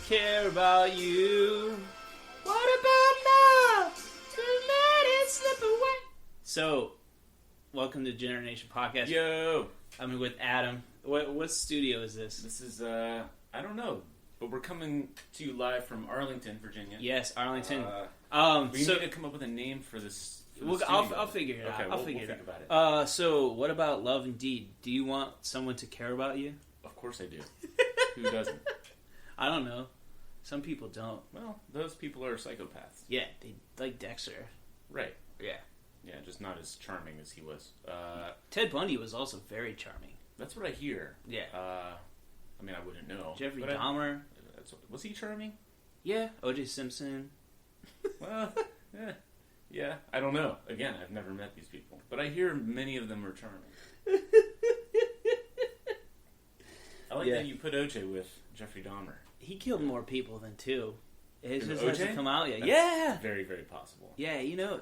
care about you. What about love? To let it slip away. So, welcome to Generation Podcast. Yo! I'm with Adam. What studio is this? This is, I don't know, but we're coming to you live from Arlington, Virginia. Yes, Arlington. We need to come up with a name for this. I'll figure it out. We'll think about it. So, what about love and deed? Do you want someone to care about you? Of course I do. Who doesn't? I don't know. Some people don't. Well, those people are psychopaths. Yeah, they like Dexter. Right. Yeah. Yeah, just not as charming as he was. Ted Bundy was also very charming. That's what I hear. Yeah. I mean, I wouldn't know. Jeffrey Dahmer. Was he charming? Yeah. O.J. Simpson. Well, yeah. I don't know. Again, I've never met these people. But I hear many of them are charming. I like that you put O.J. with Jeffrey Dahmer. He killed more people than two. It just OJ? hasn't come out yet. That's yeah! Very, very possible. Yeah, you know,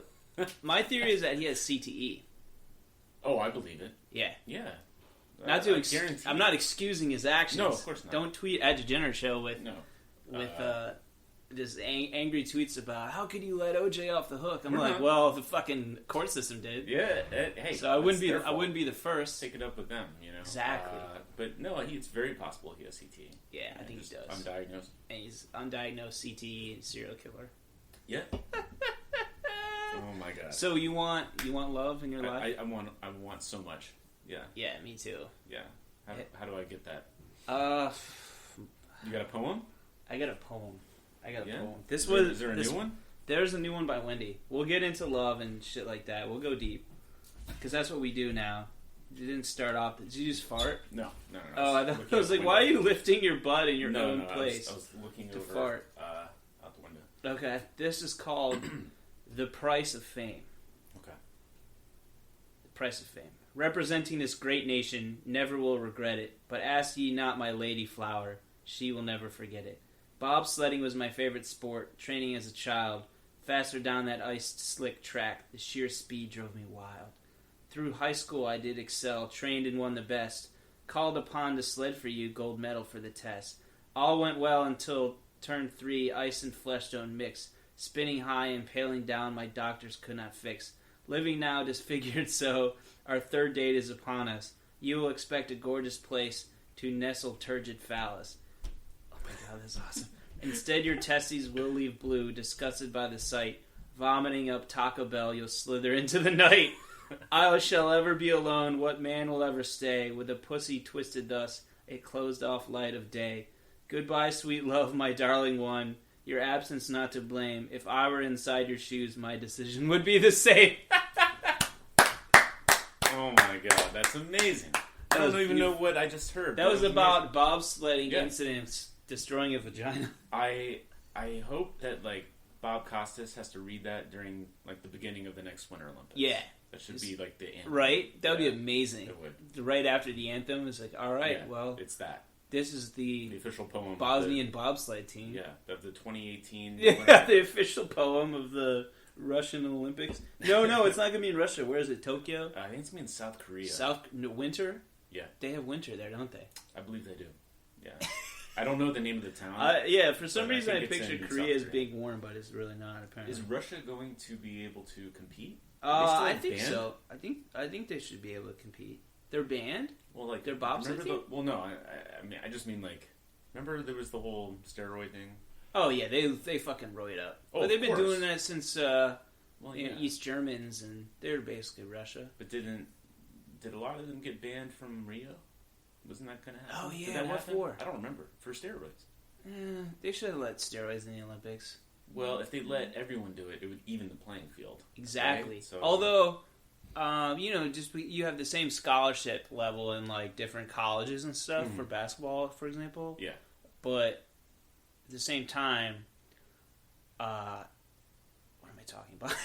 my theory is that he has CTE. Oh, I believe it. Yeah. Yeah. I'm not excusing his actions. No, of course not. Don't tweet at Degenerate Show with just angry tweets about how could you let OJ off the hook. I'm like, well, the fucking court system did. Yeah. Hey. So I wouldn't be the first. Take it up with them, you know. Exactly. But no, it's very possible he has CTE. Yeah, I think he does. Undiagnosed. And he's undiagnosed CTE and serial killer. Yeah. Oh my god. So you want love in your life? I want so much. Yeah. Yeah, me too. Yeah. How do I get that? You got a poem? I got a poem. Poem. Is there a new one? There's a new one by Wendy. We'll get into love and shit like that. We'll go deep. Because that's what we do now. You didn't start off... Did you just fart? No. Oh, I was like, why are you lifting your butt in your own place? I was looking to over fart. Out the window. Okay. This is called The Price of Fame. Okay. The Price of Fame. Representing this great nation, never will regret it. But ask ye not my lady flower, she will never forget it. Bobsledding was my favorite sport, training as a child. Faster down that iced slick track, the sheer speed drove me wild. Through high school I did excel, trained and won the best. Called upon to sled for you, gold medal for the test. All went well until turn 3, ice and flesh don't mix. Spinning high, impaling down, my doctors could not fix. Living now disfigured so, our third date is upon us. You will expect a gorgeous place to nestle turgid phallus. Oh my god, that's awesome. Instead your testes will leave blue, disgusted by the sight. Vomiting up Taco Bell, you'll slither into the night. I shall ever be alone, what man will ever stay? With a pussy twisted thus, a closed off light of day. Goodbye, sweet love, my darling one. Your absence not to blame. If I were inside your shoes, my decision would be the same. Oh my god, that's amazing. I don't even know what I just heard. That was about bobsledding incidents destroying a vagina. I hope that Bob Costas has to read that during the beginning of the next Winter Olympics. Yeah. That should be the anthem. Right? That would be amazing. It would. Right after the anthem, it's all right, well... It's that. This is the official poem Bosnian bobsled team. Yeah, of the 2018... Yeah, the official poem of the Russian Olympics. No, it's not going to be in Russia. Where is it? Tokyo? I think it's going to be in South Korea. Winter? Yeah. They have winter there, don't they? I believe they do. Yeah. I don't know the name of the town. For some reason I picture Korea as being warm, but it's really not, apparently. Is Russia going to be able to compete? I think so. I think they should be able to compete. They're banned? Well, they're bobsled team? No, I just mean remember there was the whole steroid thing? Oh yeah, they fucking roid up. Oh, but they've been doing that since yeah. East Germans, and they're basically Russia. But did a lot of them get banned from Rio? Wasn't that going to happen? Oh yeah, did that what happen? for? I don't remember. For steroids. They should have let steroids in the Olympics. Well, if they let everyone do it, it would even the playing field. Exactly. Right? So, although, you have the same scholarship level in different colleges and stuff for basketball, for example. Yeah. But at the same time, what am I talking about?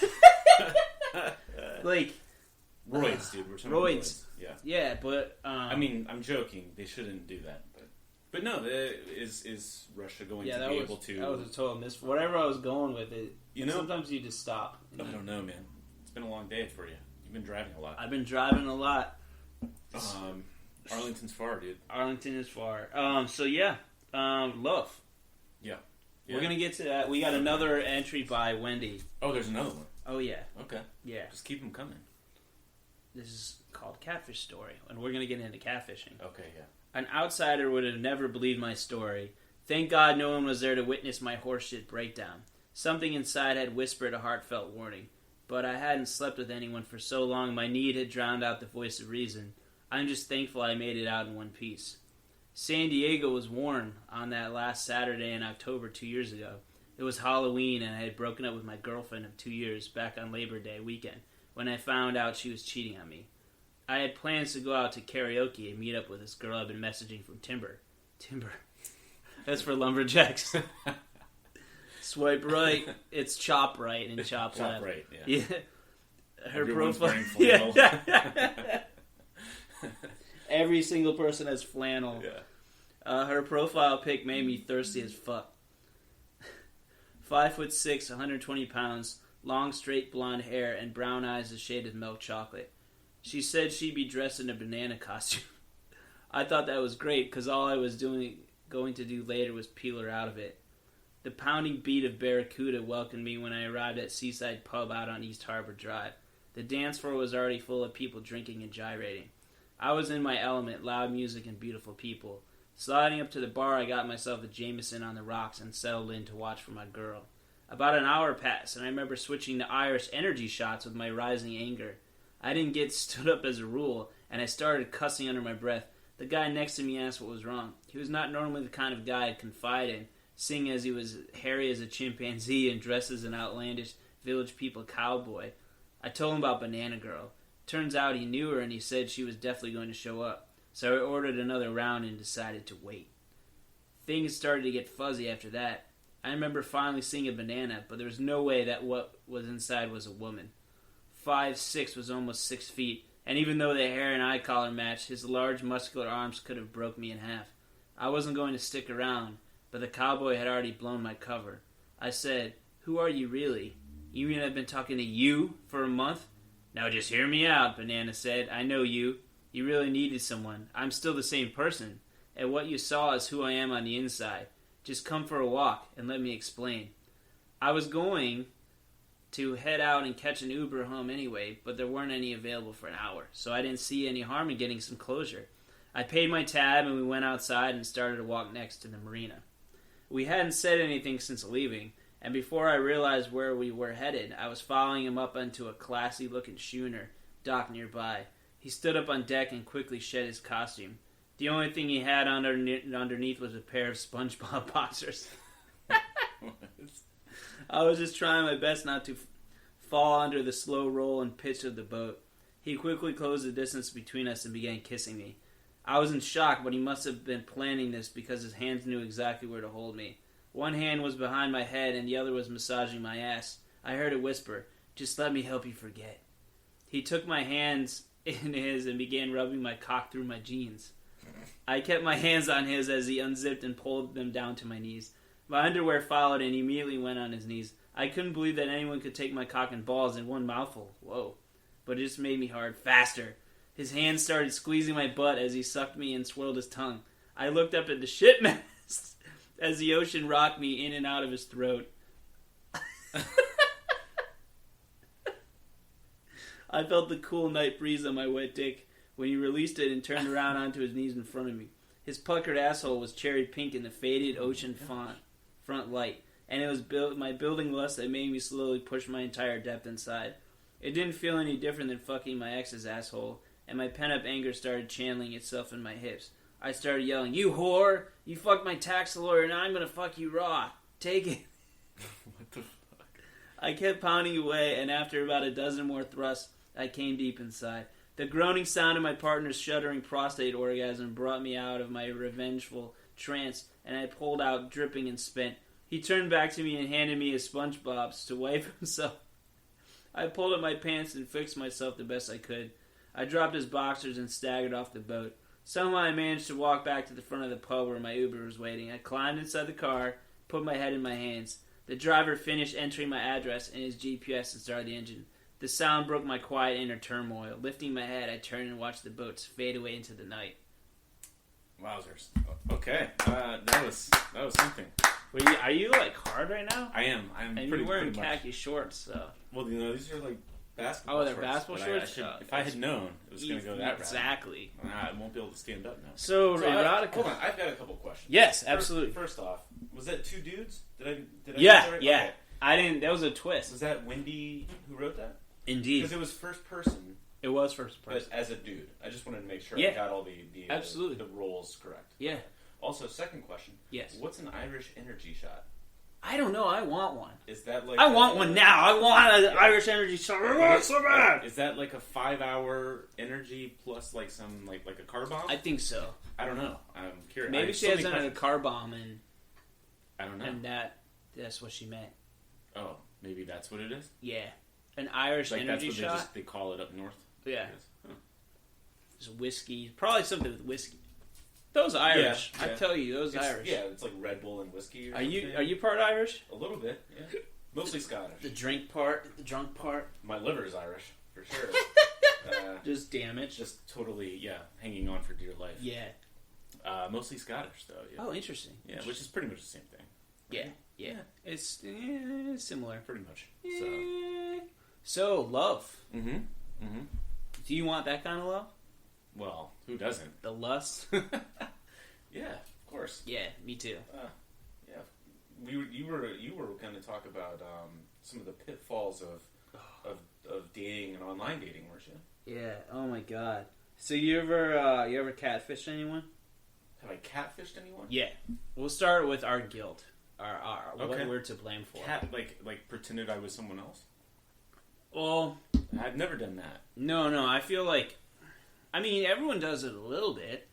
roids, dude. We're talking roids. Yeah. Yeah, but I'm joking. They shouldn't do that, but no. Is Russia going to be able to? That was a total miss. Whatever I was going with it. Sometimes you just stop. I don't know, man. It's been a long day for you. You've been driving a lot. I've been driving a lot. Arlington's far, dude. Arlington is far. So yeah, love. Yeah. We're going to get to that. We got another entry by Wendy. Oh, there's another one. Oh, yeah. Okay. Yeah. Just keep them coming. This is called Catfish Story, and we're going to get into catfishing. Okay, yeah. An outsider would have never believed my story. Thank God no one was there to witness my horseshit breakdown. Something inside had whispered a heartfelt warning. But I hadn't slept with anyone for so long my need had drowned out the voice of reason. I'm just thankful I made it out in one piece. San Diego was warm on that last Saturday in October 2 years ago. It was Halloween and I had broken up with my girlfriend of 2 years back on Labor Day weekend when I found out she was cheating on me. I had plans to go out to karaoke and meet up with this girl I've been messaging from Timber. That's for lumberjacks. Swipe right, it's chop right and chop left. Chop right, yeah. Her Everyone's profile. wearing flannel. Yeah. Every single person has flannel. Yeah. Her profile pic made me thirsty as fuck. 5'6", 120 pounds, long straight blonde hair, and brown eyes a shade of milk chocolate. She said she'd be dressed in a banana costume. I thought that was great because all I was going to do later was peel her out of it. The pounding beat of Barracuda welcomed me when I arrived at Seaside Pub out on East Harbor Drive. The dance floor was already full of people drinking and gyrating. I was in my element, loud music and beautiful people. Sliding up to the bar, I got myself a Jameson on the rocks and settled in to watch for my girl. About an hour passed, and I remember switching to Irish energy shots with my rising anger. I didn't get stood up as a rule, and I started cussing under my breath. The guy next to me asked what was wrong. He was not normally the kind of guy I'd confide in, seeing as he was hairy as a chimpanzee and dressed as an outlandish village people cowboy. I told him about Banana Girl. Turns out he knew her and he said she was definitely going to show up. So I ordered another round and decided to wait. Things started to get fuzzy after that. I remember finally seeing a banana, but there was no way that what was inside was a woman. 5'6" was almost 6 feet, and even though the hair and eye collar matched, his large muscular arms could have broke me in half. I wasn't going to stick around, but the cowboy had already blown my cover. I said, "Who are you really? You mean I've been talking to you for a month?" "Now just hear me out," Banana said. "I know you. You really needed someone. I'm still the same person, and what you saw is who I am on the inside. Just come for a walk and let me explain." I was going to head out and catch an Uber home anyway, but there weren't any available for an hour, so I didn't see any harm in getting some closure. I paid my tab and we went outside and started to walk next to the marina. We hadn't said anything since leaving, and before I realized where we were headed, I was following him up onto a classy-looking schooner docked nearby. He stood up on deck and quickly shed his costume. The only thing he had underneath was a pair of SpongeBob boxers. I was just trying my best not to fall under the slow roll and pitch of the boat. He quickly closed the distance between us and began kissing me. I was in shock, but he must have been planning this because his hands knew exactly where to hold me. One hand was behind my head and the other was massaging my ass. I heard it whisper, "Just let me help you forget." He took my hands in his and began rubbing my cock through my jeans. I kept my hands on his as he unzipped and pulled them down to my knees. My underwear followed and he immediately went on his knees. I couldn't believe that anyone could take my cock and balls in one mouthful. Whoa. But it just made me hard. Faster. His hands started squeezing my butt as he sucked me and swirled his tongue. I looked up at the shipmast as the ocean rocked me in and out of his throat. I felt the cool night breeze on my wet dick when he released it and turned around onto his knees in front of me. His puckered asshole was cherry pink in the faded ocean front light, and it was my building lust that made me slowly push my entire depth inside. It didn't feel any different than fucking my ex's asshole, and my pent-up anger started channeling itself in my hips. I started yelling, "You whore! You fucked my tax lawyer, now I'm gonna fuck you raw! Take it!" What the fuck? I kept pounding away, and after about a dozen more thrusts, I came deep inside. The groaning sound of my partner's shuddering prostate orgasm brought me out of my revengeful trance, and I pulled out, dripping and spent. He turned back to me and handed me his SpongeBob's to wipe himself. I pulled up my pants and fixed myself the best I could. I dropped his boxers and staggered off the boat. Somehow I managed to walk back to the front of the pub where my Uber was waiting. I climbed inside the car, put my head in my hands. The driver finished entering my address in his GPS and started the engine. The sound broke my quiet inner turmoil. Lifting my head, I turned and watched the boats fade away into the night. Wowzers. Okay. That was something. Are you like hard right now? I am. I'm and pretty, you're wearing pretty much. khaki shorts, so. Well, these are like basketball Oh, they're shorts. basketball shorts? If I had known it was going to go that route. Exactly. I won't be able to stand up now. So hold on. I've got a couple questions. Yes, absolutely. First off, was that two dudes? Did I Yeah. Okay. I didn't. That was a twist. Was that Wendy who wrote that? Indeed. Because it was first person. It was first person. But as a dude. I just wanted to make sure Yeah. I got all the absolutely the roles correct. Yeah. Also, second question. Yes. What's an Irish energy shot? I don't know. I want one. Is that like... I want one now. I want an Irish energy shot. I want it so bad. Is that like a 5-hour energy plus like some like a car bomb? I think so. I don't know. I'm curious. Maybe she has a car bomb and... I don't know. And that's what she meant. Oh, maybe that's what it is? Yeah. An Irish like energy that's what shot? They call it up north? Yeah. Huh. It's whiskey. Probably something with whiskey. Those Irish. Yeah. I tell you, those Irish. Yeah, it's like Red Bull and whiskey or Are something. you part Irish? A little bit, yeah. Mostly Scottish. The drink part, the drunk part. My liver's Irish, for sure. Just damaged. Just totally, hanging on for dear life. Yeah. Mostly Scottish, though. Yeah. Oh, interesting. Yeah, which is pretty much the same thing. Right? Yeah. It's similar. Pretty much. So, love. Mm-hmm. Mm-hmm. Do you want that kind of love? Well, who doesn't? The lust? Yeah, of course. Yeah, me too. Yeah. You were going to talk about some of the pitfalls of dating and online dating, weren't you? Yeah. Oh my god. So you ever catfished anyone? Have I catfished anyone? Yeah. We'll start with our guilt. What Okay. we're to blame for. Like pretended I was someone else? Well, I've never done that. No. I feel like, I mean, everyone does it a little bit.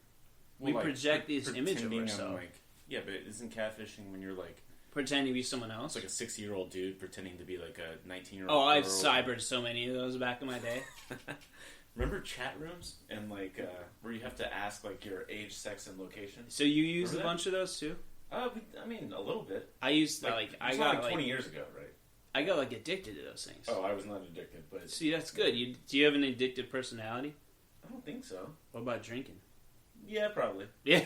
We project this image of ourselves. Yeah, but isn't catfishing when you're like pretending to be someone else? It's like a 60-year-old dude pretending to be like a 19-year-old. Oh, I've cybered so many of those back in my day. Remember chat rooms and like where you have to ask like your age, sex, and location? So you used a bunch of those too? I mean, a little bit. I used I got 20 years ago, right? I got like addicted to those things. Oh, I was not addicted, but see, that's good. Do you have an addictive personality? I don't think so. What about drinking? Yeah, probably. Yeah.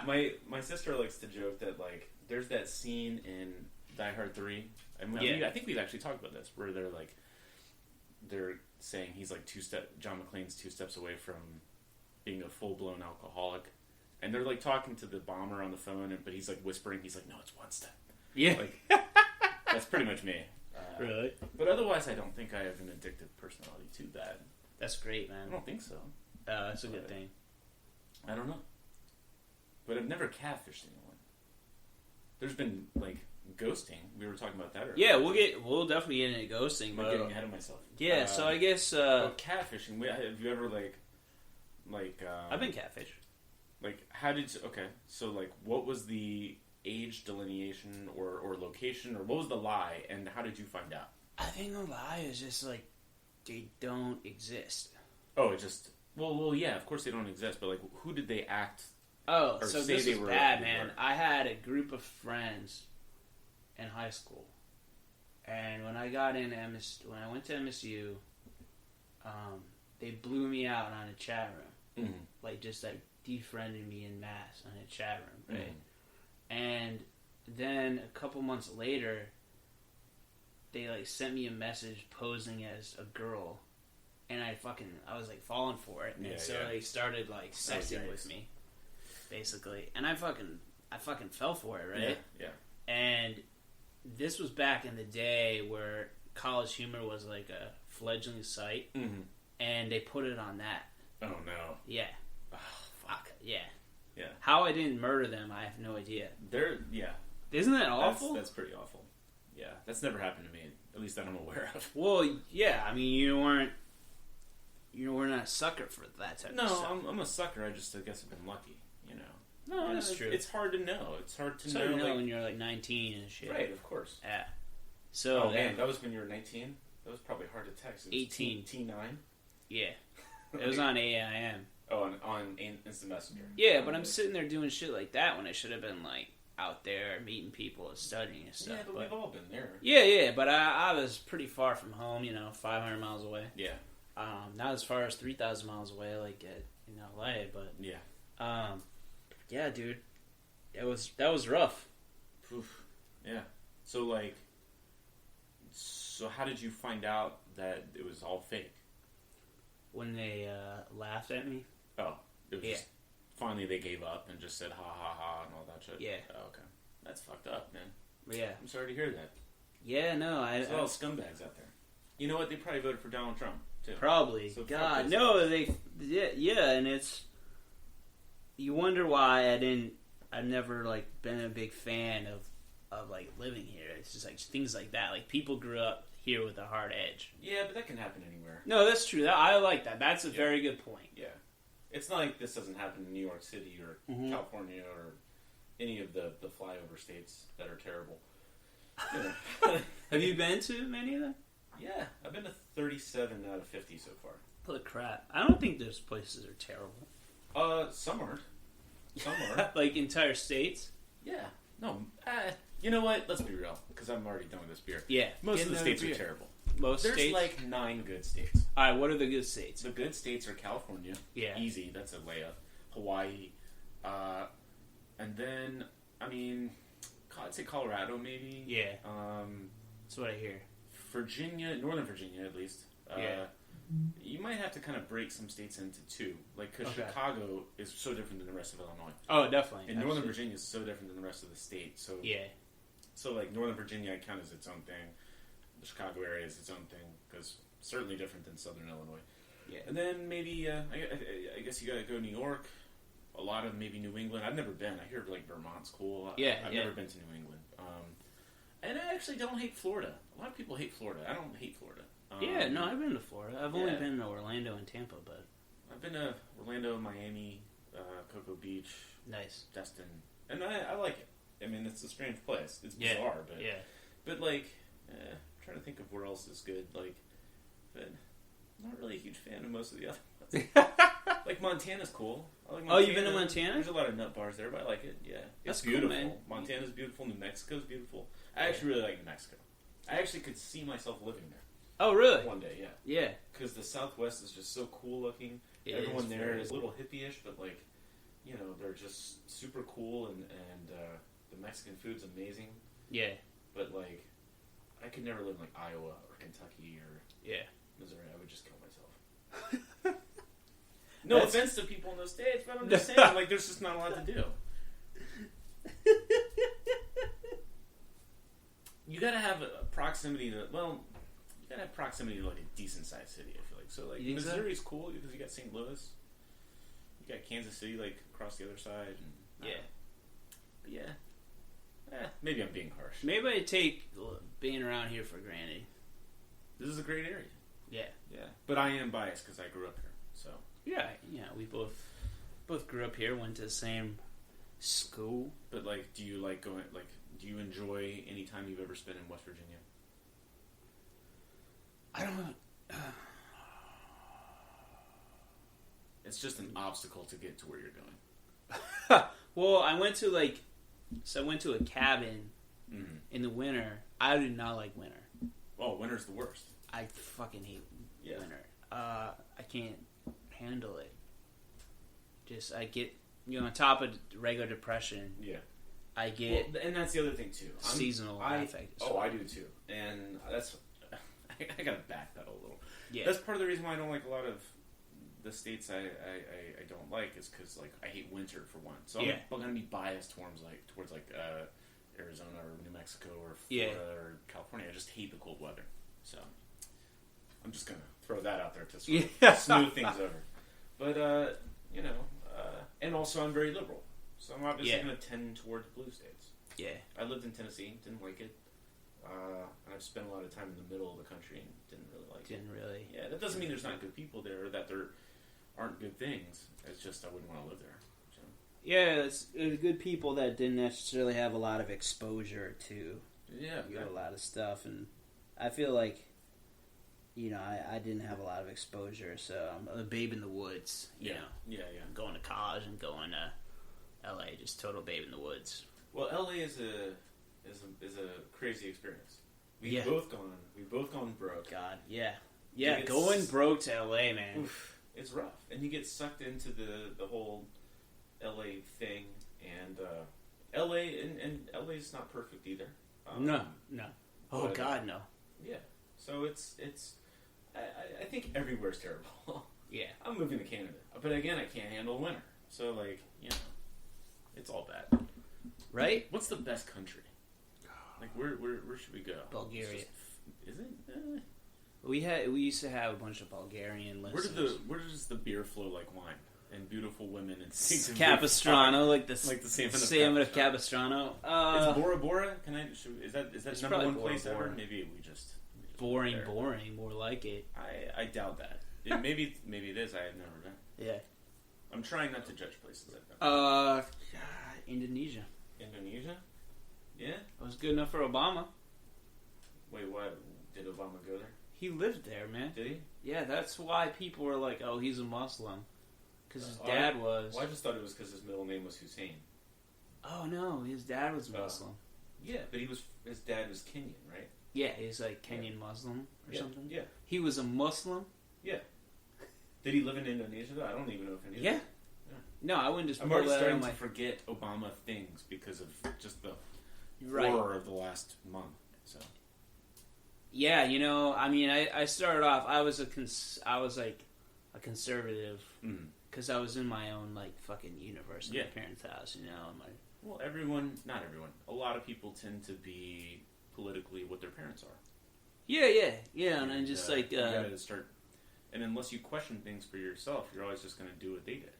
my sister likes to joke that like there's that scene in Die Hard 3. I think we've actually talked about this where they're saying he's like John McClane's 2 steps away from being a full-blown alcoholic, and they're like talking to the bomber on the phone, but he's like whispering. He's like, "No, it's 1 step." Yeah, like that's pretty much me. Really? But otherwise, I don't think I have an addictive personality too bad. That's great, man. I don't think so. That's a good thing. I don't know. But I've never catfished anyone. There's been like ghosting. We were talking about that earlier. Yeah, we'll definitely get into ghosting. I'm getting ahead of myself. Yeah, so I guess catfishing. Have you ever like I've been catfished. Like how did so like what was the age delineation or location or what was the lie and how did you find out? I think the lie is just like they don't exist. Oh, it just well yeah, of course they don't exist, but like who did they act? Oh, so this is bad, man. I had a group of friends in high school, and when I went to MSU, they blew me out on a chat room, like just like defriended me en masse on a chat room, right? And then a couple months later, they like sent me a message posing as a girl, and I was like falling for it, and so they started like sexting with me, basically, and I fucking fell for it, right? Yeah. And this was back in the day where College Humor was like a fledgling site, and they put it on that. Oh no. Yeah. Oh fuck. Yeah. Yeah. How I didn't murder them, I have no idea. Isn't that awful? That's pretty awful. Yeah, that's never happened to me. At least that I'm aware of. Well, yeah. I mean, you weren't a sucker for that type of stuff. No, I'm a sucker. I guess I've been lucky. You know. No, that's true. It's hard to know. It's hard to know like, when you're like 19 and shit. Right, of course. Yeah. So. Oh man, that was when you were 19. That was probably hard to text. 18. T9. Yeah. It was on AIM. Oh, on Instant Messenger. Yeah, but I'm sitting there doing shit like that when I should have been like out there meeting people and studying and stuff. Yeah, but we've all been there. Yeah, but I was pretty far from home, 500 miles away. Yeah. Not as far as 3,000 miles away, like in LA, but yeah. Yeah, dude, that was rough. Oof. Yeah. So how did you find out that it was all fake? When they laughed at me. Oh, it was just finally they gave up and just said ha ha ha and all that shit. Yeah. Oh, okay. That's fucked up, man. Yeah. I'm sorry to hear that. Yeah, no, There's a lot of scumbags out there. You know what? They probably voted for Donald Trump too. Probably. So God, no, and it's. You wonder why I've never like been a big fan of like living here. It's just like things like that. Like people grew up here with a hard edge. Yeah, but that can happen anywhere. No, that's true. I like that. That's a very good point. Yeah. It's not like this doesn't happen in New York City or California or any of the flyover states that are terrible. Yeah. Have you been to many of them? Yeah, I've been to 37 out of 50 so far. Holy crap. I don't think those places are terrible. Some aren't. Some are. Like entire states? Yeah. No. You know what? Let's be real, because I'm already done with this beer. Yeah. Most of the states are terrible. There's states? Like 9 good states. Alright, what are the good states? The good states are California. Yeah. Easy. That's a layup. Hawaii. And then, I mean, I'd say Colorado maybe. Yeah. That's what I hear. Virginia, Northern Virginia at least. Yeah. You might have to kind of break some states into two. Like, because Chicago is so different than the rest of Illinois. Oh, definitely. And Northern Virginia is so different than the rest of the state. So yeah. So, like, Northern Virginia I count as its own thing. The Chicago area is its own thing, because certainly different than Southern Illinois. Yeah. And then maybe, I guess you gotta go to New York. A lot of maybe New England. I've never been. I hear, like, Vermont's cool. I've never been to New England. And I actually don't hate Florida. A lot of people hate Florida. I don't hate Florida. Yeah, no, I've been to Florida. I've only been to Orlando and Tampa, but... I've been to Orlando, Miami, Cocoa Beach. Nice. Destin. And I like it. I mean, it's a strange place. It's bizarre, but... Yeah. But, like, I'm trying to think of where else is good. Like, but I'm not really a huge fan of most of the other ones. Like, Montana's cool. I like Montana. Oh, you've been to Montana? There's a lot of nut bars there, but I like it, yeah. It's That's beautiful. Cool, man. Montana's beautiful. New Mexico's beautiful. I actually really like New Mexico. I actually could see myself living there. Oh, really? One day, yeah. Yeah. Because the Southwest is just so cool looking. Everyone there is a little hippie-ish, but, like, you know, they're just super cool, and the Mexican food's amazing. Yeah. But, like, I could never live in, like, Iowa or Kentucky or Missouri. I would just kill myself. No offense to people in those states, but I'm just saying, like, there's just not a lot to do. You gotta have a proximity to, like, a decent-sized city, I feel like. So, like, Missouri's cool because you got St. Louis. You got Kansas City, like, across the other side. And, but, yeah. Maybe I'm being harsh. Maybe I take being around here for granted. This is a great area. Yeah. Yeah. But I am biased because I grew up here, so. Yeah, we both grew up here, went to the same school. But, like, do you like going, like, do you enjoy any time you've ever spent in West Virginia? I don't. It's just an obstacle to get to where you're going. Well, I went to a cabin in the winter. I do not like winter. Oh, winter's the worst. I fucking hate winter. I can't handle it. Just I get on top of regular depression. Yeah. I get, and that's the other thing too. Seasonal affect. Oh, I do too, and that's I gotta backpedal a little. Yeah, that's part of the reason why I don't like a lot of the states I don't like is because like I hate winter for one. So I'm gonna be biased towards Arizona or New Mexico or Florida or California. I just hate the cold weather. So I'm just gonna throw that out there to sort of smooth things over. But and also I'm very liberal. So I'm obviously going to tend towards blue states. Yeah. I lived in Tennessee, didn't like it. And I've spent a lot of time in the middle of the country and didn't really like it. Didn't really. Yeah, that doesn't mean there's not good people there or that there aren't good things. It's just I wouldn't want to live there. So. Yeah, it's good people that didn't necessarily have a lot of exposure to a lot of stuff. And I feel like, I didn't have a lot of exposure, so I'm a babe in the woods, you know. Yeah. Going to college and going to LA, just total babe in the woods. Well, LA is a crazy experience. We've both gone broke. God, yeah. Going broke to LA, man. Oof, it's rough, and you get sucked into the whole LA thing, and LA LA's not perfect either. No. Oh, but, God, no. Yeah. So it's. I think everywhere's terrible. Yeah. I'm moving to Canada. But again, I can't handle winter. So, like, it's all bad. Right? What's the best country? Like, where should we go? Bulgaria. Is it? We used to have a bunch of Bulgarian listeners. Where does the beer flow like wine? And beautiful women and Capistrano, like the salmon of Capistrano. Is Bora Bora? Is that number one place Bora. ever? Maybe we just boring, more like it. I doubt that. Maybe it is. I have never been. Yeah. I'm trying not to judge places I've been. Indonesia. Indonesia? Yeah. It was good enough for Obama. Wait, what? Did Obama go there? He lived there, man. Did he? Yeah, that's why people were like, "Oh, he's a Muslim," because his dad was. Well, I just thought it was because his middle name was Hussein. Oh no, his dad was Muslim. Yeah, but his dad was Kenyan, right? Yeah, he's like Kenyan Muslim or something. Yeah. He was a Muslim. Yeah. Did he live in Indonesia though? I don't even know if he did. Yeah. No, I wouldn't just. I'm already starting to forget Obama things because of just the horror of the last month. So. Yeah, I mean, I started off. I was like a conservative because I was in my own like fucking universe in my parents' house. Well, not everyone. A lot of people tend to be politically what their parents are. Yeah, and I just you gotta start. And unless you question things for yourself, you're always just gonna do what they did.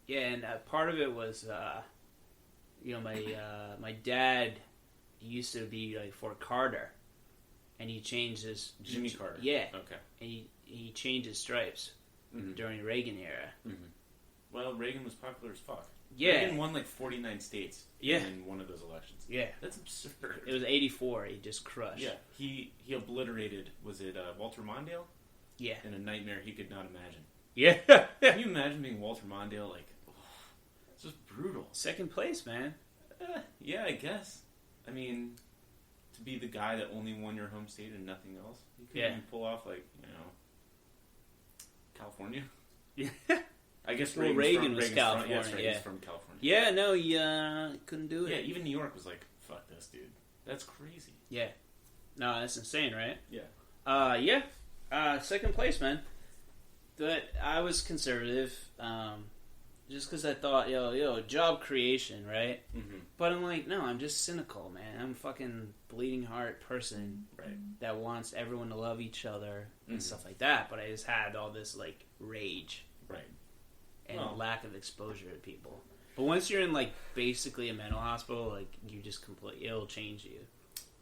Yeah, and part of it was, my dad used to be like for Carter, and he changed his Jimmy Carter. Yeah. Okay. And he changed his stripes during the Reagan era. Mm-hmm. Well, Reagan was popular as fuck. Yeah. Reagan won like 49 states. In one of those elections. Yeah. That's absurd. It was 84. He just crushed. Yeah. He obliterated. Was it Walter Mondale? Yeah. In a nightmare he could not imagine. Yeah. Can you imagine being Walter Mondale? Like, it's just brutal. Second place, man. Yeah, I guess. I mean, to be the guy that only won your home state and nothing else, you couldn't even pull off like California. Yeah. I guess Reagan was California. He's from California. Yeah, no, he couldn't do it. Yeah, even New York was like, fuck this, dude. That's crazy. Yeah. No, that's insane, right? Yeah. Second place, man. But I was conservative, just because I thought, job creation, right? Mm-hmm. But I'm like, no, I'm just cynical, man. I'm a fucking bleeding heart person that wants everyone to love each other and stuff like that. But I just had all this, like, rage. Right. And lack of exposure to people. But once you're in, like, basically a mental hospital, like, you just it'll change you.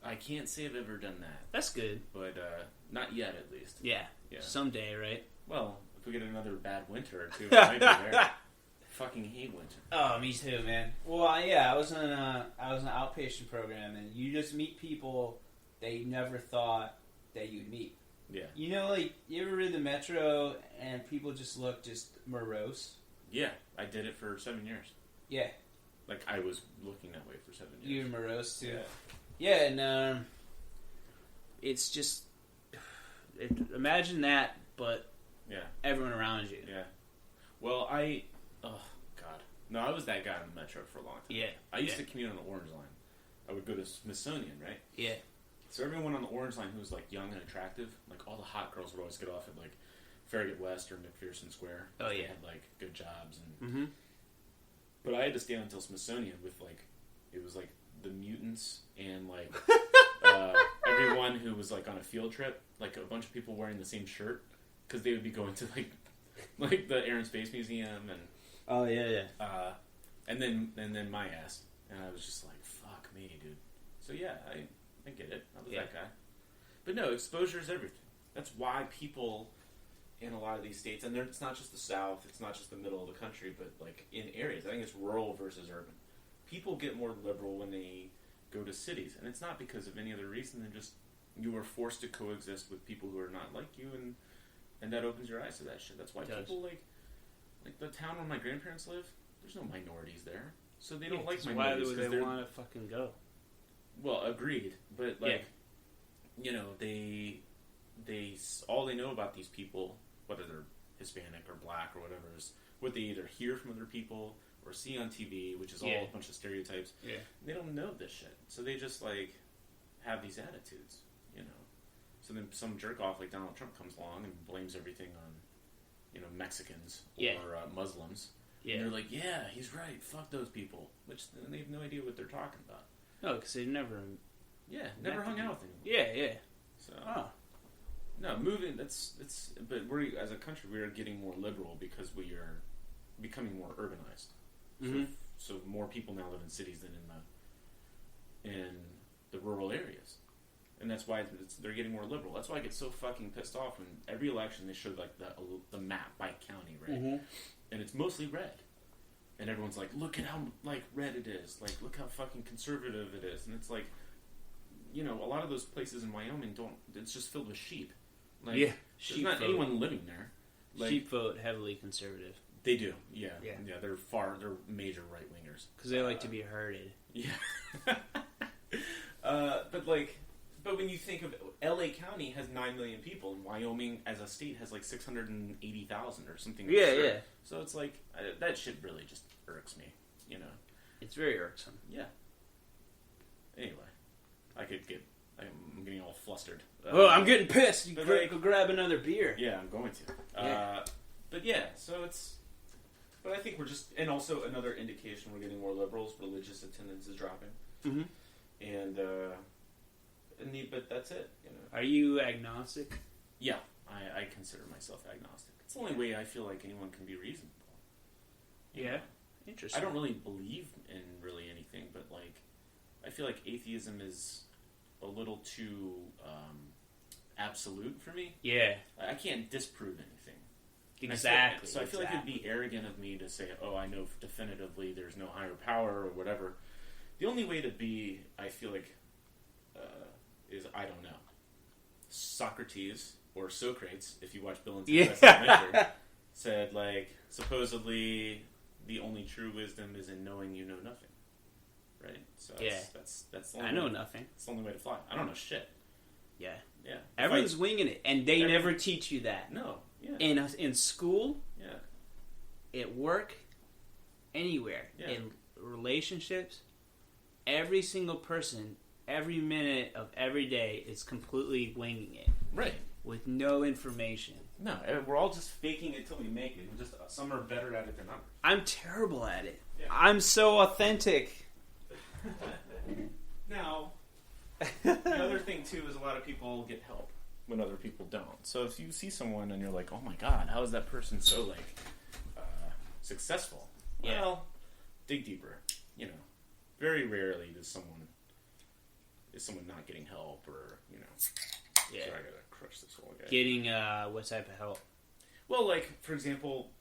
I can't say I've ever done that. That's good. But not yet, at least. Yeah. Someday, right? Well, if we get another bad winter or two, I might be there. Fucking hate winter. Oh, me too, man. Well, I was in an outpatient program, and you just meet people that you never thought that you'd meet. Yeah. Like, you ever read the Metro, and people just look just morose? Yeah, I did it for 7 years. Yeah. Like, I was looking that way for 7 years. You were morose, too? Yeah. Yeah, and it's just... imagine that, but everyone around you. Yeah. Well, oh, God. No, I was that guy on the Metro for a long time. Yeah. I used to commute on the Orange Line. I would go to Smithsonian, right? Yeah. So everyone on the Orange Line who was, like, young and attractive, like, all the hot girls would always get off at, like, Farragut West or McPherson Square. Oh, yeah. They had, like, good jobs. And But I had to stay until Smithsonian with, like, it was, like, the mutants and, like, everyone who was, like, on a field trip. Like, a bunch of people wearing the same shirt. Because they would be going to, like the Air and Space Museum and... Oh, yeah. And then my ass. And I was just like, fuck me, dude. So, yeah, I get it. I was that guy. But no, exposure is everything. That's why people in a lot of these states, and it's not just the South, it's not just the middle of the country, but, like, in areas. I think it's rural versus urban. People get more liberal when they go to cities. And it's not because of any other reason than just you are forced to coexist with people who are not like you, and that opens your eyes to that shit. That's why people, like the town where my grandparents live, there's no minorities there. So they don't like minorities. Why do they want to fucking go? Well, agreed. But, like, they all they know about these people, whether they're Hispanic or black or whatever, is what they either hear from other people or see on TV, which is all a bunch of stereotypes. Yeah. They don't know this shit, so they just like have these attitudes, you know. So then some jerk off like Donald Trump comes along and blames everything on, you know, Mexicans or Muslims. Yeah. And they're like, yeah, he's right. Fuck those people. Which they have no idea what they're talking about. No, because they've never. Yeah, never hung out with anyone. Yeah. So. No, moving. But we as a country we are getting more liberal because we are becoming more urbanized. Mm-hmm. So more people now live in cities than in the rural areas. And that's why they're getting more liberal. That's why I get so fucking pissed off when every election they show like the map by county, right? Mm-hmm. And it's mostly red. And everyone's like, look at how like red it is. Like, look how fucking conservative it is. And it's like, you know, a lot of those places in Wyoming it's just filled with sheep. Like, there's not anyone living there. Like, sheep vote heavily conservative. They do, yeah. They're major right wingers because they like to be herded. Yeah. But when you think of L.A. County has 9 million people, and Wyoming as a state has like 680,000 or something. Yeah. So it's like that shit really just irks me, you know. It's very irksome. Yeah. Anyway, I'm getting all flustered. I'm getting pissed. You go grab another beer. Yeah, I'm going to. But yeah, so it's. But I think we're just, and also another indication we're getting more liberals. Religious attendance is dropping, but that's it. You know. Are you agnostic? Yeah, I consider myself agnostic. It's the only way I feel like anyone can be reasonable. Yeah, interesting. I don't really believe in really anything, but like, I feel like atheism is a little too absolute for me. Yeah, I can't disprove anything. Exactly. So I feel like it'd be arrogant of me to say, "Oh, I know definitively there's no higher power or whatever." The only way to be, I feel like, is I don't know. Socrates or Socrates, if you watch Bill and Ted's Adventure, said like supposedly the only true wisdom is in knowing you know nothing. Right? So that's the only I know nothing. It's the only way to fly. I don't know shit. Yeah. Yeah. Everyone's winging it, and they never teach you that. No. Yeah. In school, at work, anywhere, in relationships, every single person, every minute of every day is completely winging it. Right. With no information. No, we're all just faking it till we make it. We're just some are better at it than others. I'm terrible at it. Yeah. I'm so authentic. Now, the other thing too is a lot of people get help when other people don't. So if you see someone and you're like, "Oh my God, how is that person so like successful?" Well, dig deeper. You know, very rarely is someone not getting help or you know. Yeah, sorry, I gotta crush this whole guy. Getting what type of help? Well, like for example,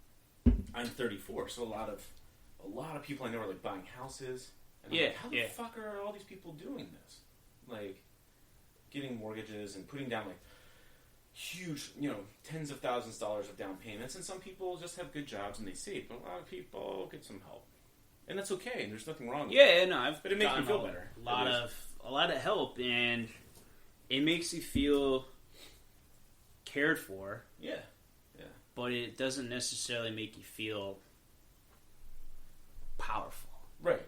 I'm 34, so a lot of people I know are like buying houses. And I'm like, how the fuck are all these people doing this? Like, getting mortgages and putting down like huge, you know, tens of thousands of dollars of down payments. And some people just have good jobs and they save. But a lot of people get some help, and that's okay. And there's nothing wrong with it. Yeah, no, but it makes me feel better. A lot of help, and it makes you feel cared for. Yeah. But it doesn't necessarily make you feel powerful. Right.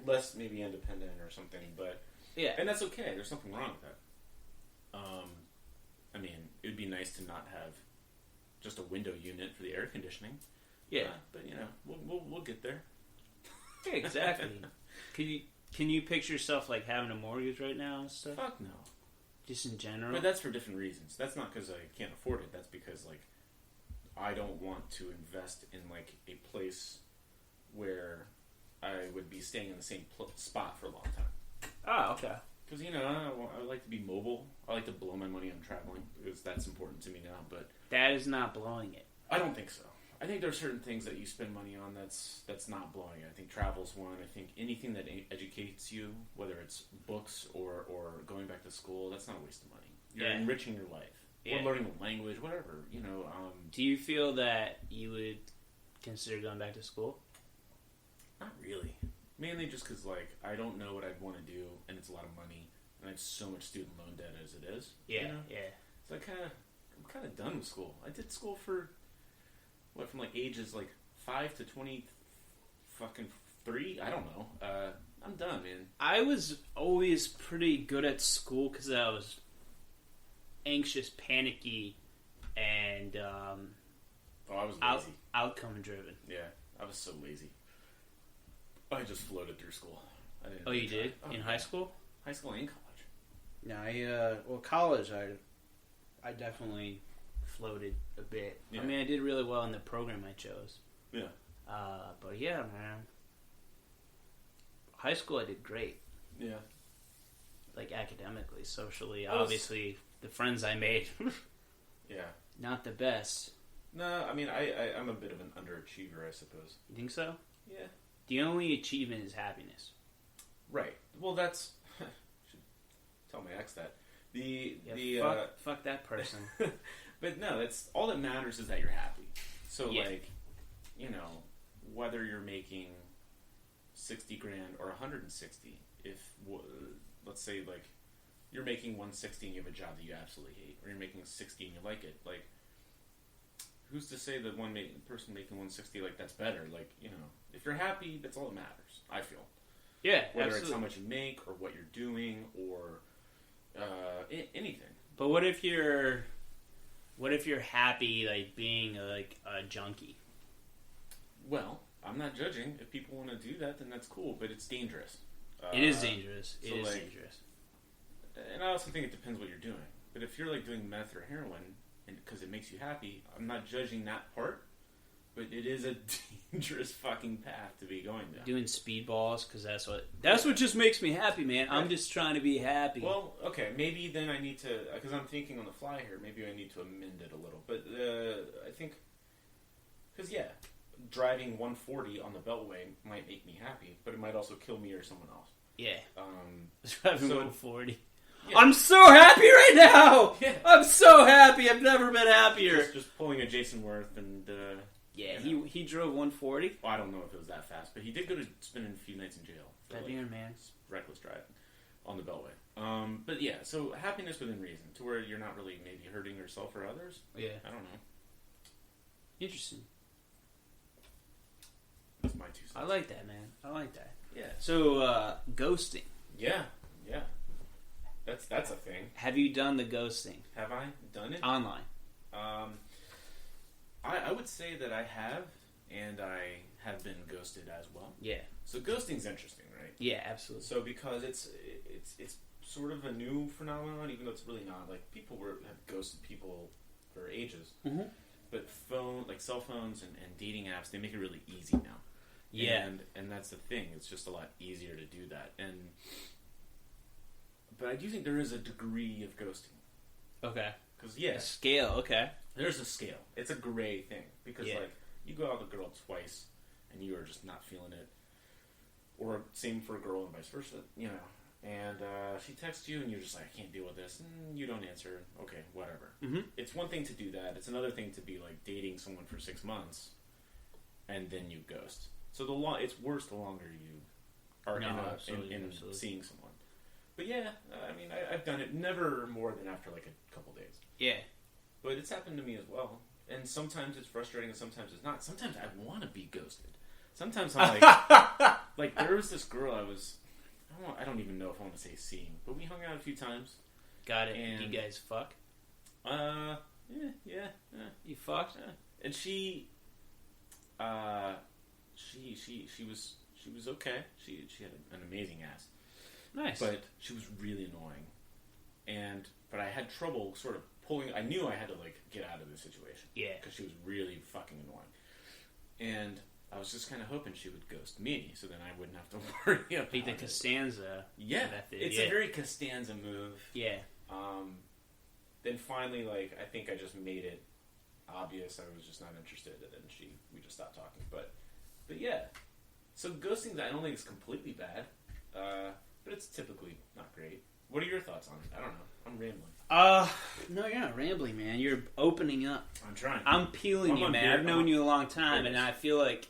Less maybe independent or something, but and that's okay. There's nothing wrong with that. I mean, it would be nice to not have just a window unit for the air conditioning. Yeah, but you know, we'll get there. Yeah, exactly. Can you picture yourself like having a mortgage right now and stuff? Fuck no. Just in general. But that's for different reasons. That's not because I can't afford it. That's because like I don't want to invest in like a place where I would be staying in the same spot for a long time. Oh, okay. Because, you know, I like to be mobile. I like to blow my money on traveling because that's important to me now. But that is not blowing it. I don't think so. I think there are certain things that you spend money on that's not blowing it. I think travel's one. I think anything that educates you, whether it's books or going back to school, that's not a waste of money. You're enriching your life. Or learning a language, whatever, you know. Do you feel that you would consider going back to school? Not really. Mainly just because, like, I don't know what I'd want to do, and it's a lot of money, and I have so much student loan debt as it is. Yeah, you know? So I'm kind of done with school. I did school for, from like ages like 5 to 24 fucking 3. I don't know. I'm done, man. I was always pretty good at school because I was anxious, panicky, and I was lazy. Outcome driven. Yeah, I was so lazy. I just floated through school. I didn't you did? In high school? High school and college. No, college, I definitely floated a bit. Yeah. I mean, I did really well in the program I chose. Yeah. But yeah, man. High school, I did great. Yeah. Like, academically, socially, obviously, the friends I made. Yeah. Not the best. No, I mean, I'm a bit of an underachiever, I suppose. You think so? Yeah. The only achievement is happiness. Right. Well, that's... should tell my ex that. Fuck that person. But no, that's all that matters is that you're happy. So, Yeah. like, you know, whether you're making 60 grand or 160, let's say, like, you're making 160 and you have a job that you absolutely hate, or you're making 60 and you like it, like, who's to say that person making 160, like, that's better? Like, you know, if you're happy, that's all that matters, I feel. Yeah, Whether absolutely. it's how much you make, or what you're doing, or anything. But what if you're happy, like, being, like, a junkie? Well, I'm not judging. If people want to do that, then that's cool, but it's dangerous. It is dangerous. It is like, dangerous. And I also think it depends what you're doing. But if you're, like, doing meth or heroin, because it makes you happy, I'm not judging that part, but it is a dangerous fucking path to be going down. Doing speedballs, because that's what just makes me happy, man. I'm just trying to be happy. Well, okay, maybe then I need to, because I'm thinking on the fly here, maybe I need to amend it a little. But I think, because, yeah, driving 140 on the Beltway might make me happy, but it might also kill me or someone else. Yeah. Driving 140. Yeah. I'm so happy right now! Yeah. I'm so happy. I've never been happier. Just pulling a Jason Worth and... yeah, he drove 140. Well, I don't know if it was that fast, but he did go to spending a few nights in jail. Bad man, man. Reckless driving on the Beltway. But yeah, so happiness within reason, to where you're not really maybe hurting yourself or others. Yeah. I don't know. Interesting. That's my 2 cents. I like that, man. I like that. Yeah. So, ghosting. Yeah. That's a thing. Have you done the ghosting? Have I done it? Online. I would say that I have, and I have been ghosted as well. Yeah. So ghosting's interesting, right? Yeah, absolutely. So because it's sort of a new phenomenon, even though it's really not. Like, people have ghosted people for ages. Mm-hmm. But cell phones and dating apps, they make it really easy now. Yeah. And that's the thing. It's just a lot easier to do that. But I do think there is a degree of ghosting. Okay. Because, yeah. A scale, okay. There's a scale. It's a gray thing. Because, Yeah. like, you go out with a girl twice, and you are just not feeling it. Or same for a girl and vice versa, you know. And she texts you, and you're just like, I can't deal with this. And you don't answer. Okay, whatever. Mm-hmm. It's one thing to do that. It's another thing to be, like, dating someone for 6 months, and then you ghost. So it's worse the longer you are in seeing someone. But yeah, I mean, I've done it never more than after like a couple days. Yeah. But it's happened to me as well. And sometimes it's frustrating and sometimes it's not. Sometimes I want to be ghosted. Sometimes I'm like... like, there was this girl I don't even know if I want to say seeing, but we hung out a few times. Got it. And, you guys fuck? Yeah. You fucked? And she was okay. She had an amazing ass. Nice. But she was really annoying. But I had trouble sort of pulling... I knew I had to, like, get out of this situation. Yeah. Because she was really fucking annoying. And I was just kind of hoping she would ghost me, so then I wouldn't have to worry about Beat the it. Costanza. Yeah. Method. It's a very Costanza move. Yeah. Then finally, like, I think I just made it obvious I was just not interested, and then we just stopped talking. But yeah. So ghosting, I don't think it's completely bad. But it's typically not great. What are your thoughts on it? I don't know. I'm rambling. No, you're not rambling, man. You're opening up. I'm trying. I'm peeling you, man. I've known you a long time, Yes. and I feel like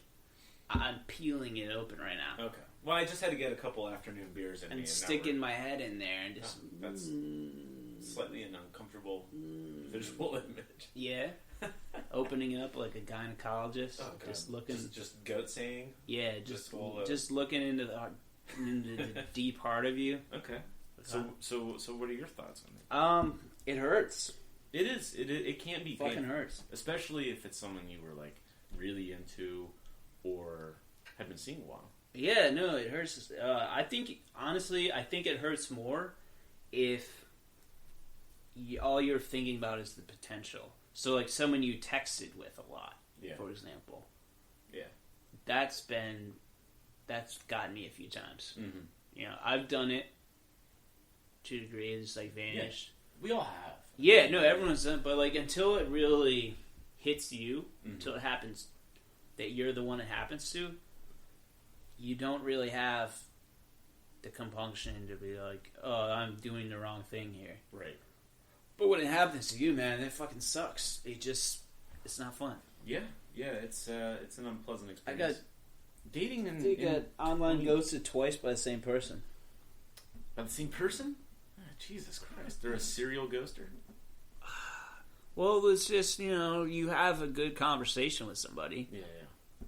I'm peeling it open right now. Okay. Well, I just had to get a couple afternoon beers in me. And And sticking my head in there and just... that's slightly an uncomfortable visual image. Yeah? Opening up like a gynecologist, just looking, just goat saying. Yeah, just looking into the deep heart of you. Okay. So what are your thoughts on it? It hurts. It is. It can be fucking painful, hurts, especially if it's someone you were like really into or had been seeing a while. Yeah, no, it hurts. I think it hurts more if all you're thinking about is the potential. So, like someone you texted with a lot, for example. Yeah, that's gotten me a few times. Mm-hmm. You know, I've done it to a degree. It's like vanished. Yeah. We all have. Yeah, no, everyone's done it, but like until it really hits you, until it happens, that you're the one it happens to, you don't really have the compunction to be like, oh, I'm doing the wrong thing here. Right. But when it happens to you, man, it fucking sucks. It's not fun. Yeah, it's an unpleasant experience. Dating I got online ghosted twice by the same person. By the same person? Oh, Jesus Christ. They're a serial ghoster? Well, it's just, you have a good conversation with somebody. Yeah.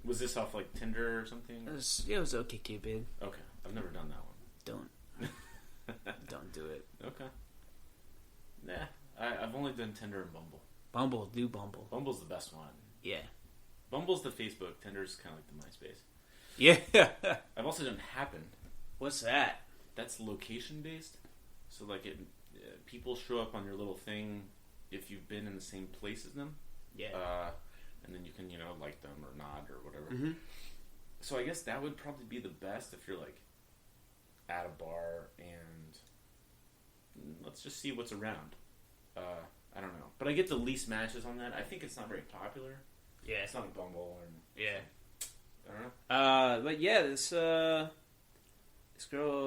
Was this off like Tinder or something? It was OkCupid. Okay. I've never done that one. Don't do it. Okay. Nah. I've only done Tinder and Bumble. Bumble. Bumble's the best one. Yeah. Bumble's the Facebook. Tinder's kind of like the MySpace. Yeah. I've also done Happen. What's that? That's location based. So like people show up on your little thing if you've been in the same place as them. Yeah. And then you can like them or not or whatever. Mm-hmm. So I guess that would probably be the best if you're like at a bar and let's just see what's around. I don't know, but I get the least matches on that. I think it's not very popular. Yeah, it's not like Bumble or I don't know. But yeah, this girl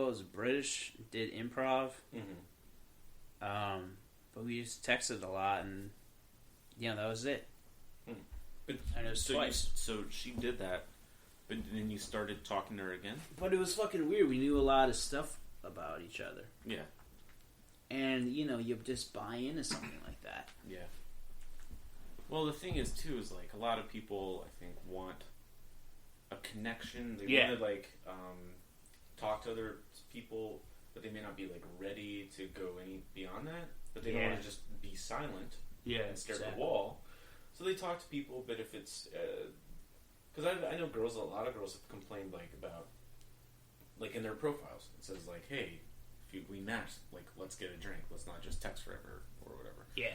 was British, did improv. Mm-hmm. But we just texted a lot, and that was it. But, and it was twice. So she did that, but then you started talking to her again. But it was fucking weird. We knew a lot of stuff about each other. Yeah. And, you just buy into something like that. Yeah. Well, the thing is, too, is, like, a lot of people, I think, want a connection. They want to, like, talk to other people, but they may not be, like, ready to go any beyond that. But they don't want to just be silent and stare at the wall. So they talk to people, but if it's... Because I know a lot of girls have complained, like, about... Like, in their profiles, it says, like, hey... we match, like, let's get a drink. Let's not just text forever or whatever. Yeah.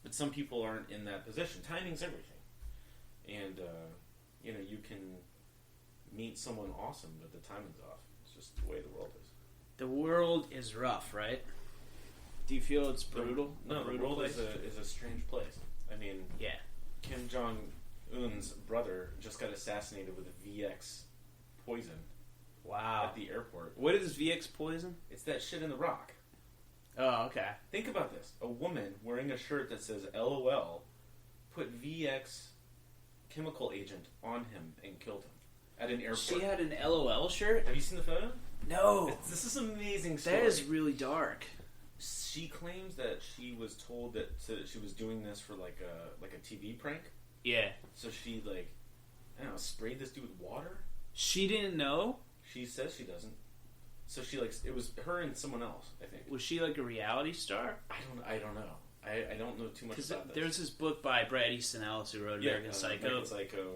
But some people aren't in that position. Timing's everything. And, you can meet someone awesome, but the timing's off. It's just the way the world is. The world is rough, right? Do you feel it's brutal? No, the world is a strange place. I mean, Kim Jong-un's brother just got assassinated with a VX poison. Wow. At the airport. What is VX poison? It's that shit in the rock. Oh, okay. Think about this. A woman wearing a shirt that says LOL put VX chemical agent on him and killed him at an airport. She had an LOL shirt? Have you seen the photo? No. This is an amazing story. That is really dark. She claims that she was told that she was doing this for like a TV prank. Yeah. So she sprayed this dude with water. She didn't know? She says she doesn't. So she it was her and someone else, I think. Was she like a reality star? I don't know. I don't know too much about this. There's this book by Bret Easton Ellis who wrote American Psycho,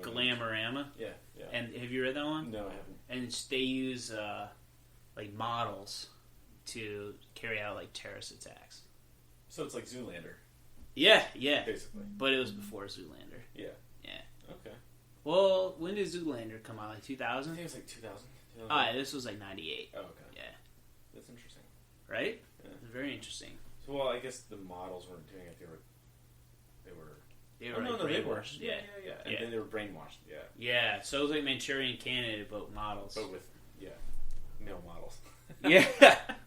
Glamorama. Yeah. And have you read that one? No, I haven't. And they use like models to carry out like terrorist attacks. So it's like Zoolander. Yeah. Basically. But it was before Zoolander. Yeah. Okay. Well, when did Zoolander come out? Like 2000? I think it was like 2000. This was like 98. Oh, okay. Yeah. That's interesting. Right? Yeah. It's very interesting. So, well, I guess the models weren't doing it. They were brainwashed. Yeah. And then they were brainwashed. Yeah. Yeah. So it was like Manchurian Candidate, but models. But with male models. Yeah.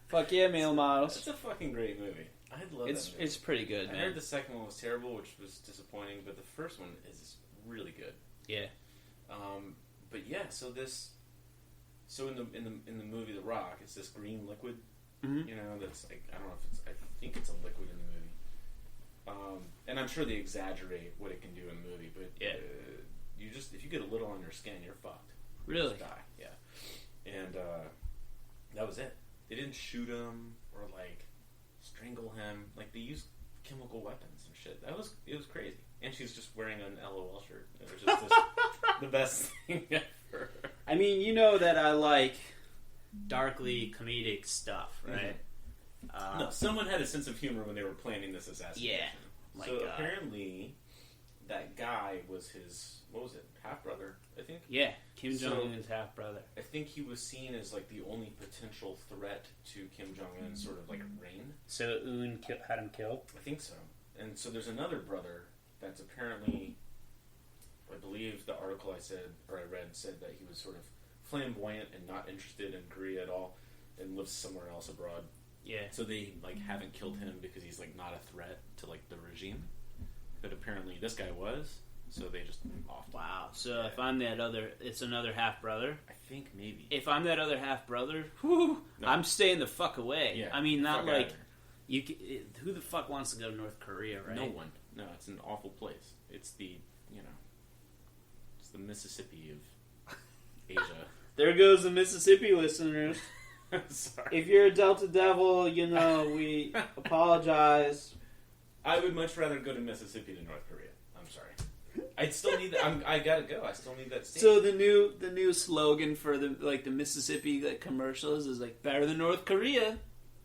Fuck yeah, male models. It's a fucking great movie. I love that movie. It's pretty good, man. I heard the second one was terrible, which was disappointing, but the first one is really good. Yeah. But yeah, so in the movie The Rock, it's this green liquid. Mm-hmm. That's like, I don't know if I think it's a liquid in the movie. And I'm sure they exaggerate what it can do in the movie, but you just if you get a little on your skin, you're fucked. Really? You just die. Yeah. And that was it. They didn't shoot him or like strangle him. Like they used chemical weapons and shit. It was crazy. And she's just wearing an LOL shirt. It was just the best thing ever. I mean, you know that I like darkly comedic stuff, right? No, someone had a sense of humor when they were planning this assassination. Yeah. So apparently, that guy was his, what was it, half-brother, I think? Yeah, Kim Jong-un's half-brother. I think he was seen as like the only potential threat to Kim Jong-un's sort of like reign. So Un had him killed? I think so. And so there's another brother that's apparently, I believe the article I read said that he was sort of flamboyant and not interested in Korea at all and lives somewhere else abroad. Yeah. So they like haven't killed him because he's like not a threat to like the regime. But apparently this guy was, so they just offed him. Wow. So if I'm that other, it's another half-brother? I think maybe. If I'm that other half-brother, I'm staying the fuck away. Yeah, I mean, not like... either. Who the fuck wants to go to North Korea, right? No one. No, it's an awful place. It's the, it's the Mississippi of Asia. There goes the Mississippi listeners. Sorry. If you're a Delta Devil, we apologize. I would much rather go to Mississippi than North Korea. I'm sorry. I'd still need that. I gotta go. I still need that state. So the new slogan for the Mississippi commercials is like better than North Korea.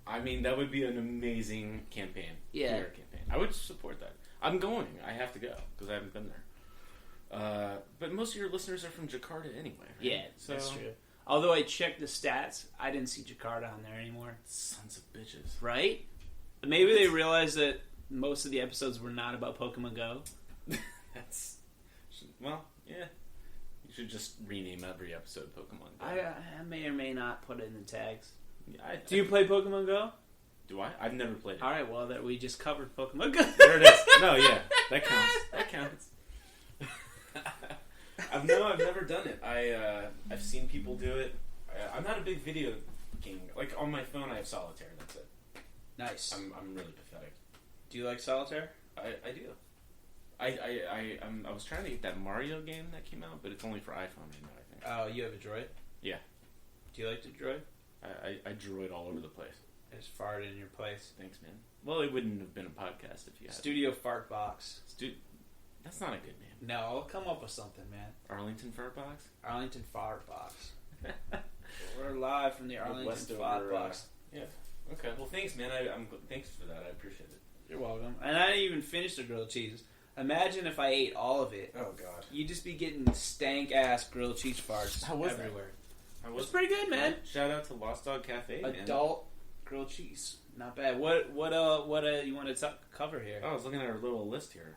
I mean, that would be an amazing campaign. Yeah. PR campaign. I would support that. I'm going. I have to go because I haven't been there. But most of your listeners are from Jakarta anyway, right? Yeah, that's true. Although I checked the stats, I didn't see Jakarta on there anymore. Sons of bitches. Right? Maybe they realized that most of the episodes were not about Pokemon Go. Well, yeah. You should just rename every episode Pokemon Go. I may or may not put it in the tags. Yeah, Do you play Pokemon Go? Do I? I've never played it. All right, well, we just covered Pokemon Go. There it is. No, yeah. That counts. That counts. I've never done it. I've seen people do it. I'm not a big video game. Like, on my phone, I have Solitaire. That's it. Nice. I'm really pathetic. Do you like Solitaire? I do. I was trying to get that Mario game that came out, but it's only for iPhone right now, I think. Oh, you have a droid? Yeah. Do you like the droid? I droid all over the place. I just farted in your place. Thanks, man. Well, it wouldn't have been a podcast if you had Studio Fartbox. That's not a good name. No, I'll come up with something, man. Arlington Fartbox? Arlington Fartbox. We're live from the Arlington Fartbox. Yeah. Okay. Well, thanks, man. Thanks for that. I appreciate it. You're welcome. And I didn't even finish the grilled cheese. Imagine if I ate all of it. Oh, God. You'd just be getting stank-ass grilled cheese farts everywhere. It was pretty good, man. Shout out to Lost Dog Cafe. Adult grilled cheese. Not bad. What you want to cover here? Oh, I was looking at our little list here.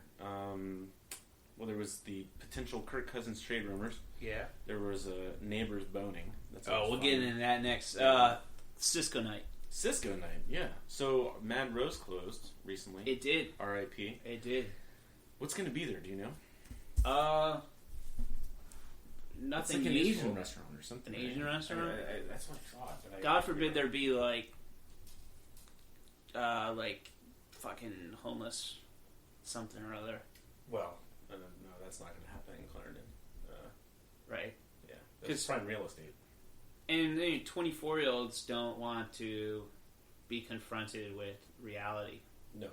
Well, there was the potential Kirk Cousins trade rumors. Yeah. There was neighbors boning. We'll get into that next. Cisco night. Cisco night, yeah. So Mad Rose closed recently. It did. R.I.P. It did. What's going to be there? Do you know? Nothing. It's like an useful. Asian restaurant or something. An Asian restaurant. That's what I thought. But God forbid there be like fucking homeless something or other. Well, no, that's not going to happen in Clarendon. Right. Yeah, because prime real estate. And 24-year-olds don't want to be confronted with reality. No.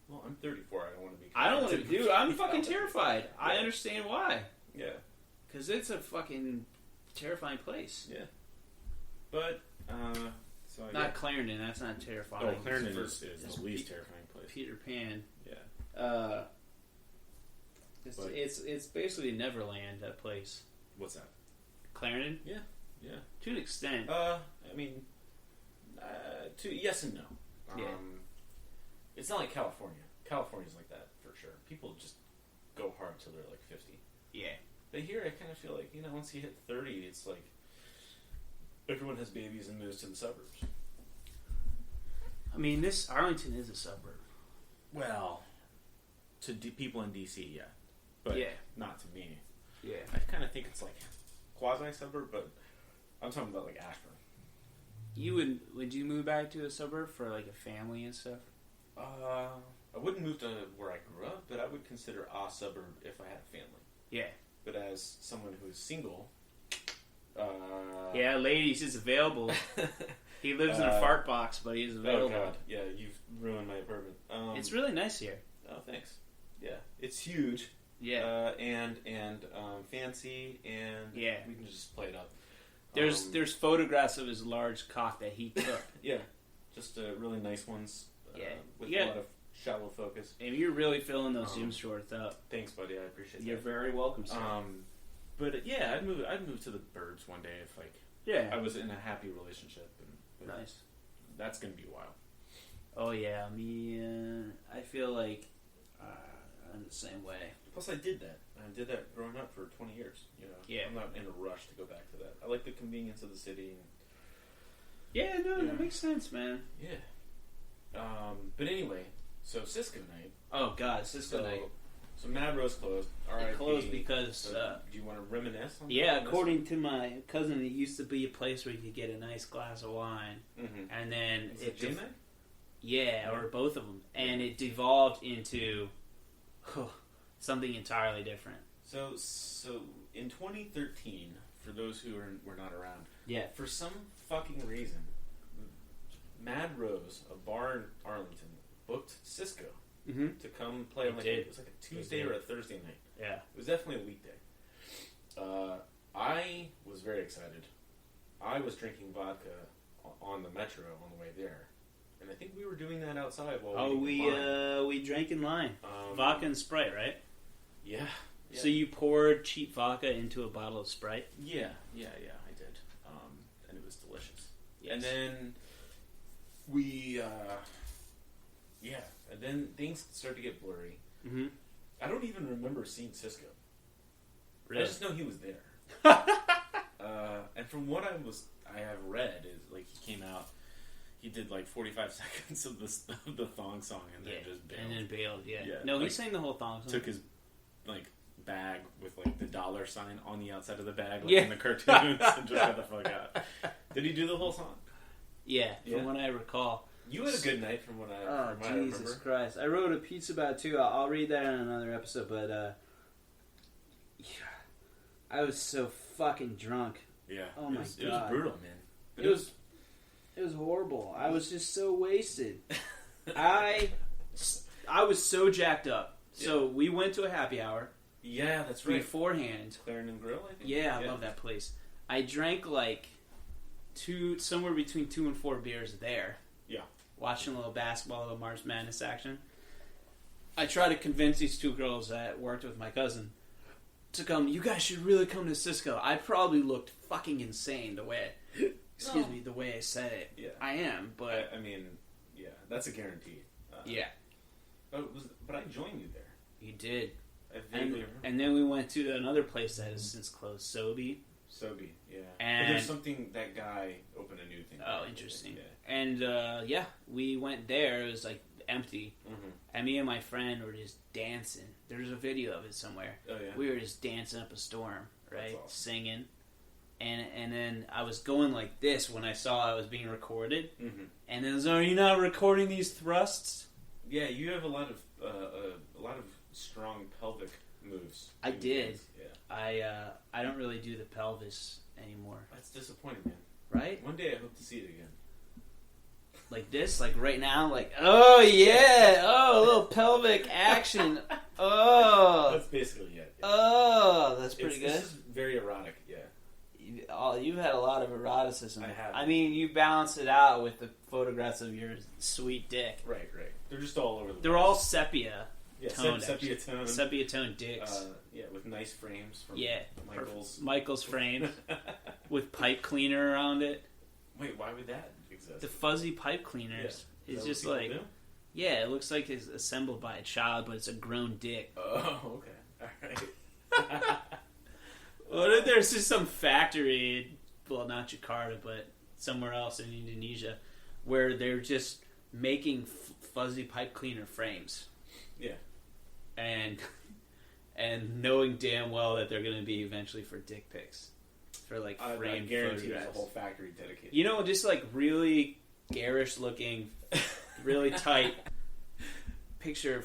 Well, I'm 34. I don't want to be. I don't want to, dude. I'm fucking terrified. Yeah. I understand why. Yeah. Because it's a fucking terrifying place. Yeah. But not Clarendon. That's not terrifying. Oh, Clarendon is the least terrifying place. Peter Pan. Yeah. It's basically Neverland. That place. What's that? Clarendon. Yeah. Yeah. To an extent. I mean, yes and no. Yeah. It's not like California. California's like that for sure. People just go hard till they're like 50. Yeah. But here, I kind of feel like once you hit 30, it's like everyone has babies and moves to the suburbs. I mean, Arlington is a suburb. Well, to people in DC, yeah, but not to me. Yeah. I kind of think it's like quasi-suburb, but I'm talking about like Ashburn. Would you move back to a suburb for like a family and stuff? I wouldn't move to where I grew up, but I would consider a suburb if I had a family. Yeah. But as someone who's single, yeah, ladies, it's available. He lives in a fart box, but he's available. Oh God, yeah, you've ruined my apartment. It's really nice here. Oh, thanks. Yeah, it's huge. Yeah, and fancy, and yeah, we can just play it up. There's photographs of his large cock that he took. Yeah, just really nice ones. With a lot of shallow focus. And you're really filling those Zoom shorts up. Thanks, buddy. I appreciate that. You're very welcome, sir. But yeah, I'd move to the burbs one day if I was in a happy relationship. Nice. That's gonna be a while. Oh yeah, me. I feel like I'm the same way. Plus, I did that. I did that growing up for 20 years. You know, yeah. I'm not in a rush to go back to that. I like the convenience of the city. That makes sense, man. Yeah. But anyway, so Cisco night. Oh God, Cisco night. So Mad Rose closed. It closed because... do you want to reminisce on according to my cousin, it used to be a place where you could get a nice glass of wine. Mm-hmm. And then... Yeah, or both of them. And it devolved into something entirely different. So in 2013, for those who were not around, for some fucking reason, Mad Rose, a bar in Arlington, booked Cisco to come play on it was like a Tuesday or a Thursday night. Yeah. It was definitely a weekday. I was very excited. I was drinking vodka on the metro on the way there. And I think we were doing that outside while we drank in line. Vodka and Sprite, right? Yeah. So you poured cheap vodka into a bottle of Sprite? Yeah, I did. And it was delicious. Yes. And then we, and then things started to get blurry. Mm-hmm. I don't even remember seeing Cisco. Really? I just know he was there. And from what I have read, is like he came out, he did like 45 seconds of the thong song and then just bailed. And then bailed, yeah. Yeah. No, he sang the whole thong song. Took his bag with like the dollar sign on the outside of the bag in the cartoons and just got the fuck out. Did he do the whole song? Yeah, from what I recall. You had a good night from what I Jesus remember. Christ. I wrote a piece about it too. I'll read that in another episode, but I was so fucking drunk. Yeah. Oh my God. It was brutal, man. But it was horrible. I was just so wasted. I was so jacked up. So we went to a happy hour. Yeah, that's right. Beforehand. Clarendon Grill, I think. Yeah, I love that place. I drank like somewhere between 2 and 4 beers there. Yeah. Watching a little basketball, a little March Madness action. I tried to convince these 2 girls that worked with my cousin to come. You guys should really come to Cisco. I probably looked fucking insane the way I said it. Yeah. I am, but I mean, yeah, that's a guarantee. But I joined you there. You did. And then we went to another place that has since closed, Sobe, yeah. And but there's something, that guy opened a new thing. Oh, interesting. Yeah. And we went there. It was like empty, and me and my friend were just dancing. There's a video of it somewhere. Oh yeah. We were just dancing up a storm, right, awesome. Singing, and then I was going like this when I saw I was being recorded, and then are you not recording these thrusts? Yeah, you have a lot of strong pelvic moves. I did. Yeah. I don't really do the pelvis anymore. That's disappointing, man. Right? One day I hope to see it again. Like this, like right now, like oh yeah, a little pelvic action. Oh, that's basically it. Yeah. Oh, that's pretty good. This is very erotic. Yeah. You've had a lot of eroticism. I have. I mean, you balance it out with the photographs of your sweet dick. Right. They're just all over the place. They're all sepia. Yeah, toned, sepia tone. Sepia tone dicks. With nice frames from Michael's frame with pipe cleaner around it. Wait, why would that exist? The fuzzy pipe cleaners. Yeah. It's just like do? Yeah, it looks like it's assembled by a child, but it's a grown dick. Oh, okay. All right. What if there's just some factory, well, not Jakarta, but somewhere else in Indonesia, where they're just making fuzzy pipe cleaner frames. Yeah. And knowing damn well that they're going to be eventually for dick pics. For like framed I guarantee photographs. there's a whole factory dedicated. You know, just like really garish looking, really tight picture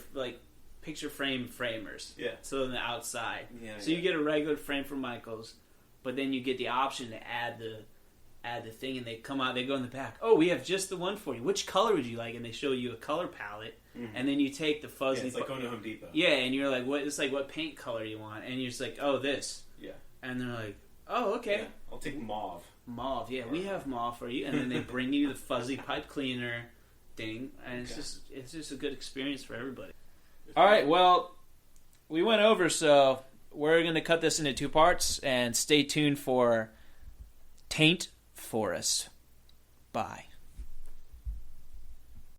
frame framers. Yeah. So on the outside. Yeah. So you get a regular frame from Michaels, but then you get the option to add the thing, and they come out. They go in the back. Oh, we have just the one for you. Which color would you like? And they show you a color palette, and then you take the fuzzy. Yeah, it's like going to Home Depot. Yeah, and you're like, what? It's like, what paint color you want? And you're just like, oh, this. Yeah. And they're like, oh, okay. Yeah. I'll take mauve. Mauve, yeah, we have mauve for you. And then they bring you the fuzzy pipe cleaner thing, and it's just a good experience for everybody. All right, well, we went over, so we're going to cut this into 2 parts, and stay tuned for Taint Forest. Bye.